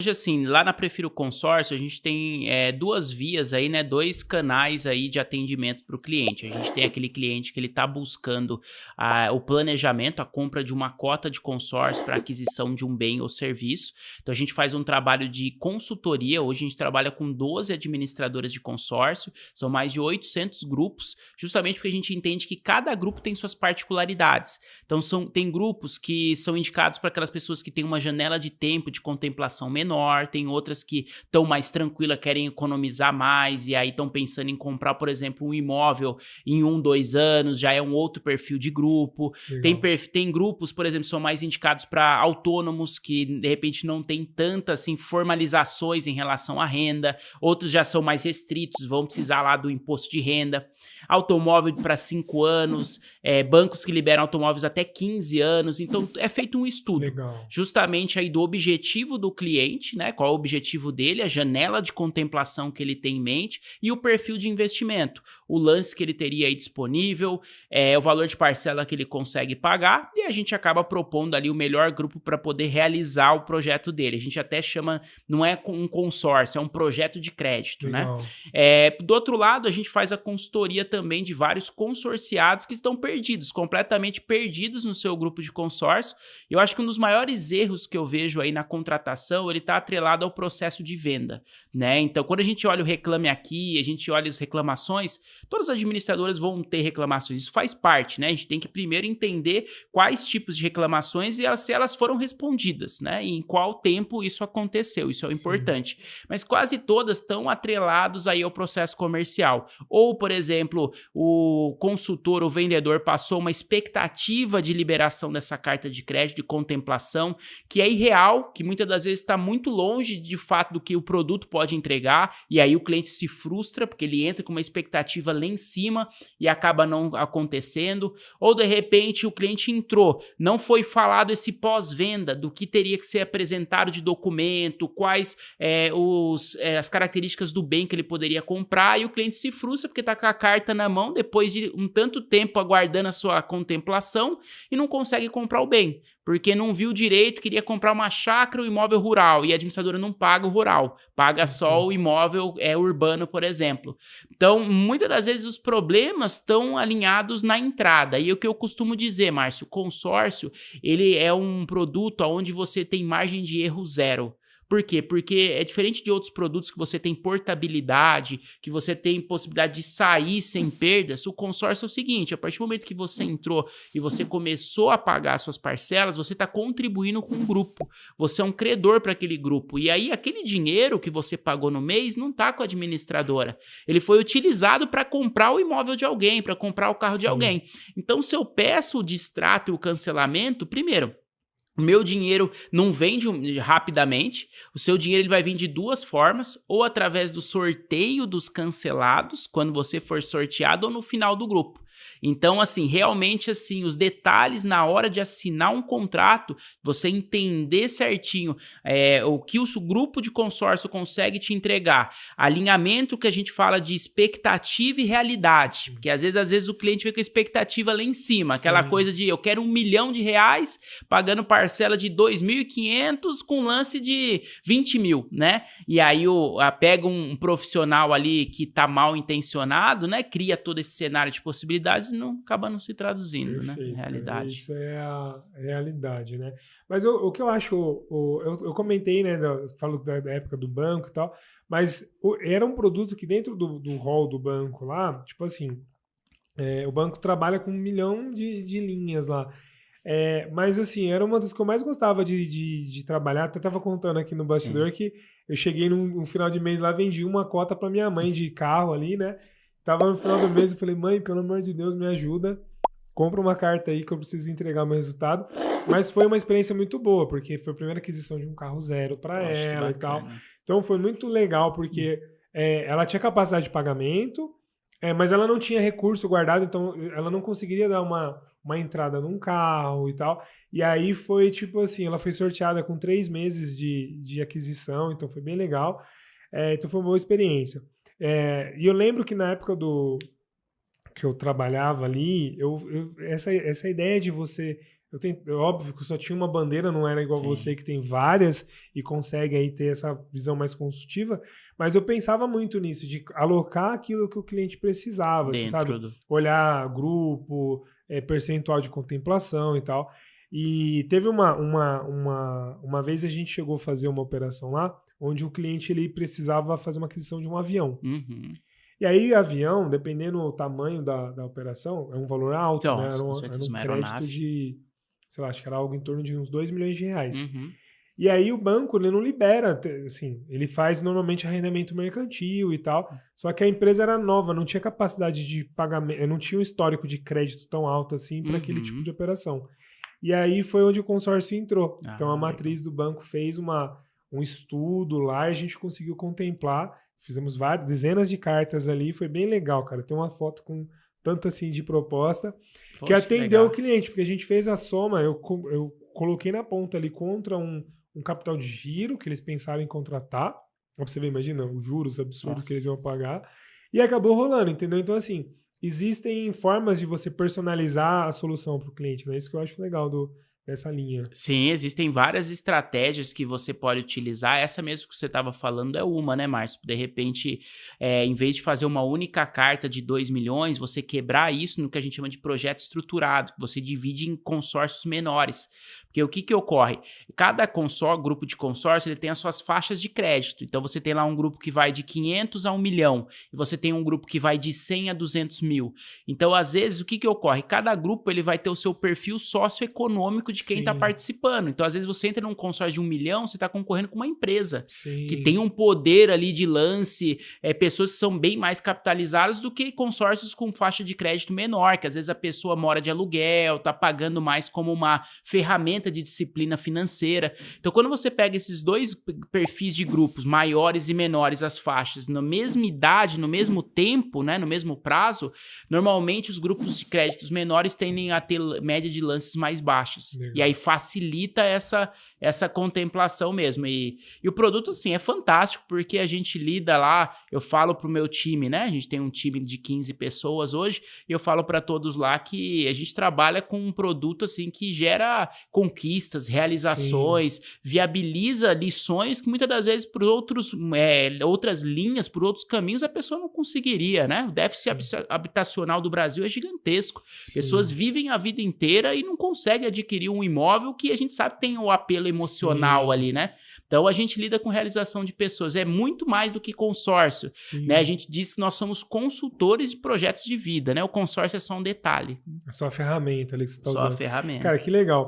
Hoje, assim, lá na Prefiro Consórcio, a gente tem duas vias aí, né? Dois canais aí de atendimento para o cliente. A gente tem aquele cliente que ele está buscando o planejamento, a compra de uma cota de consórcio para aquisição de um bem ou serviço. Então, a gente faz um trabalho de consultoria. Hoje, a gente trabalha com 12 administradoras de consórcio, são mais de 800 grupos, justamente porque a gente entende que cada grupo tem suas particularidades. Então, tem grupos que são indicados para aquelas pessoas que têm uma janela de tempo de contemplação menor, tem outras que estão mais tranquilas, querem economizar mais e aí estão pensando em comprar, por exemplo, um imóvel em 1, 2 anos, já é um outro perfil de grupo. Tem grupos, por exemplo, que são mais indicados para autônomos que de repente não tem tantas assim, formalizações em relação à renda, outros já são mais restritos, vão precisar lá do imposto de renda. Automóvel para 5 anos, bancos que liberam automóveis até 15 anos, então é feito um estudo, justamente aí do objetivo do cliente, né? Qual é o objetivo dele, a janela de contemplação que ele tem em mente e o perfil de investimento, o lance que ele teria aí disponível, o valor de parcela que ele consegue pagar, e a gente acaba propondo ali o melhor grupo para poder realizar o projeto dele. A gente até chama, não é um consórcio, é um projeto de crédito, né? Do outro lado, a gente faz a consultoria também de vários consorciados que estão perdidos, completamente perdidos no seu grupo de consórcio. Eu acho que um dos maiores erros que eu vejo aí na contratação, ele está atrelado ao processo de venda, né? Então, quando a gente olha o Reclame Aqui, a gente olha as reclamações, todas as administradoras vão ter reclamações, isso faz parte, né? A gente tem que primeiro entender quais tipos de reclamações e se elas foram respondidas, né? E em qual tempo isso aconteceu, isso é importante. Mas quase todas estão atrelados aí ao processo comercial. Ou, por exemplo, o consultor, o vendedor passou uma expectativa de liberação dessa carta de crédito, de contemplação, que é irreal, que muitas das vezes está muito longe de fato do que o produto pode entregar, e aí o cliente se frustra, porque ele entra com uma expectativa lá em cima e acaba não acontecendo. Ou de repente o cliente entrou, não foi falado esse pós-venda, do que teria que ser apresentado de documento, quais as características do bem que ele poderia comprar, e o cliente se frustra porque está com a carta na mão depois de um tanto tempo aguardando a sua contemplação e não consegue comprar o bem, porque não viu direito, queria comprar uma chácara ou imóvel rural, e a administradora não paga o rural, paga só o imóvel urbano, por exemplo. Então, muitas das vezes os problemas estão alinhados na entrada, e o que eu costumo dizer, Márcio, o consórcio, ele é um produto onde você tem margem de erro zero. Por quê? Porque é diferente de outros produtos que você tem portabilidade, que você tem possibilidade de sair sem perdas. O consórcio é o seguinte, a partir do momento que você entrou e você começou a pagar suas parcelas, você está contribuindo com um grupo. Você é um credor para aquele grupo. E aí, aquele dinheiro que você pagou no mês não está com a administradora. Ele foi utilizado para comprar o imóvel de alguém, para comprar o carro de alguém. Então, se eu peço o distrato e o cancelamento, primeiro, o meu dinheiro não vem rapidamente, o seu dinheiro ele vai vir de duas formas, ou através do sorteio dos cancelados, quando você for sorteado, ou no final do grupo. Então, assim, realmente, assim, os detalhes na hora de assinar um contrato, você entender certinho o que o grupo de consórcio consegue te entregar, alinhamento que a gente fala de expectativa e realidade, porque às vezes o cliente fica com a expectativa lá em cima, aquela coisa de eu quero R$1 milhão pagando parcela de 2.500 com lance de 20 mil, né? E aí pega um profissional ali que tá mal intencionado, né? Cria todo esse cenário de possibilidades e acaba não se traduzindo, Perfeito, né? Na realidade. Isso é a realidade, né? Mas o que eu acho, eu comentei, né? Falo da época do banco e tal, mas era um produto que dentro do hall do banco lá, tipo assim, o banco trabalha com 1 milhão de linhas lá. Mas assim, era uma das que eu mais gostava de trabalhar. Até tava contando aqui no bastidor Sim. que eu cheguei num final de mês lá, vendi uma cota para minha mãe de carro ali, né? Tava no final do mês, eu falei, mãe, pelo amor de Deus, me ajuda. Compra uma carta aí que eu preciso entregar o meu resultado. Mas foi uma experiência muito boa, porque foi a primeira aquisição de um carro zero para Poxa, que ela e tal. bacana. Então foi muito legal, porque ela tinha capacidade de pagamento, mas ela não tinha recurso guardado, então ela não conseguiria dar uma entrada num carro e tal. E aí foi tipo assim, ela foi sorteada com 3 meses de aquisição, então foi bem legal. Então foi uma boa experiência. E eu lembro que na época que eu trabalhava ali, essa ideia de você Óbvio que eu só tinha uma bandeira, não era igual Sim. você que tem várias e consegue aí ter essa visão mais consultiva, mas eu pensava muito nisso, de alocar aquilo que o cliente precisava, assim, sabe? Dentro do... Olhar grupo, percentual de contemplação e tal. E teve uma vez a gente chegou a fazer uma operação lá, onde o cliente ele precisava fazer uma aquisição de um avião. Uhum. E aí, avião, dependendo do tamanho da operação, é um valor alto, né? Nossa, com Era certeza, um uma crédito aeronave. de, sei lá, acho que era algo em torno de uns 2 milhões de reais. Uhum. E aí o banco, ele não libera, assim, ele faz normalmente arrendamento mercantil e tal, só que a empresa era nova, não tinha capacidade de pagamento, não tinha um histórico de crédito tão alto assim para aquele tipo de operação. E aí foi onde o consórcio entrou. Então a matriz do banco fez um estudo lá e a gente conseguiu contemplar. Fizemos dezenas de cartas ali, foi bem legal, cara. Tem uma foto com tanto assim de proposta. Poxa, que atendeu legal. o cliente, porque a gente fez a soma, eu coloquei na ponta ali contra um capital de giro que eles pensaram em contratar. Pra você ver, imagina, os juros absurdos que eles iam pagar. E acabou rolando, entendeu? Então, assim, existem formas de você personalizar a solução para o cliente, né? Isso que eu acho legal dessa linha. Sim, existem várias estratégias que você pode utilizar. Essa mesmo que você estava falando é uma, né, Márcio? De repente, em vez de fazer uma única carta de 2 milhões, você quebrar isso no que a gente chama de projeto estruturado, que você divide em consórcios menores. Porque o que ocorre? Cada grupo de consórcio, ele tem as suas faixas de crédito. Então, você tem lá um grupo que vai de 500 a 1 milhão, e você tem um grupo que vai de 100 a 200 mil. Então, às vezes, o que ocorre? Cada grupo ele vai ter o seu perfil socioeconômico de quem está participando. Então, às vezes, você entra num consórcio de 1 milhão, você está concorrendo com uma empresa que tem um poder ali de lance, pessoas que são bem mais capitalizadas do que consórcios com faixa de crédito menor, que às vezes a pessoa mora de aluguel, está pagando mais como uma ferramenta de disciplina financeira. Então, quando você pega esses dois perfis de grupos, maiores e menores, as faixas, na mesma idade, no mesmo tempo, né, no mesmo prazo, normalmente os grupos de créditos menores tendem a ter média de lances mais baixas. Legal. E aí facilita essa contemplação mesmo. E o produto, assim, é fantástico, porque a gente lida lá, eu falo pro meu time, né? A gente tem um time de 15 pessoas hoje, e eu falo para todos lá que a gente trabalha com um produto, assim, que gera conquistas, realizações, viabiliza lições que muitas das vezes por outras linhas, por outros caminhos, a pessoa não conseguiria, né? O déficit habitacional do Brasil é gigantesco. Pessoas vivem a vida inteira e não conseguem adquirir um imóvel que a gente sabe que tem o apelo emocional ali, né? Então, a gente lida com realização de pessoas. É muito mais do que consórcio, né? A gente diz que nós somos consultores de projetos de vida, né? O consórcio é só um detalhe. É só a ferramenta ali que você está usando. Só a ferramenta. Cara, que legal.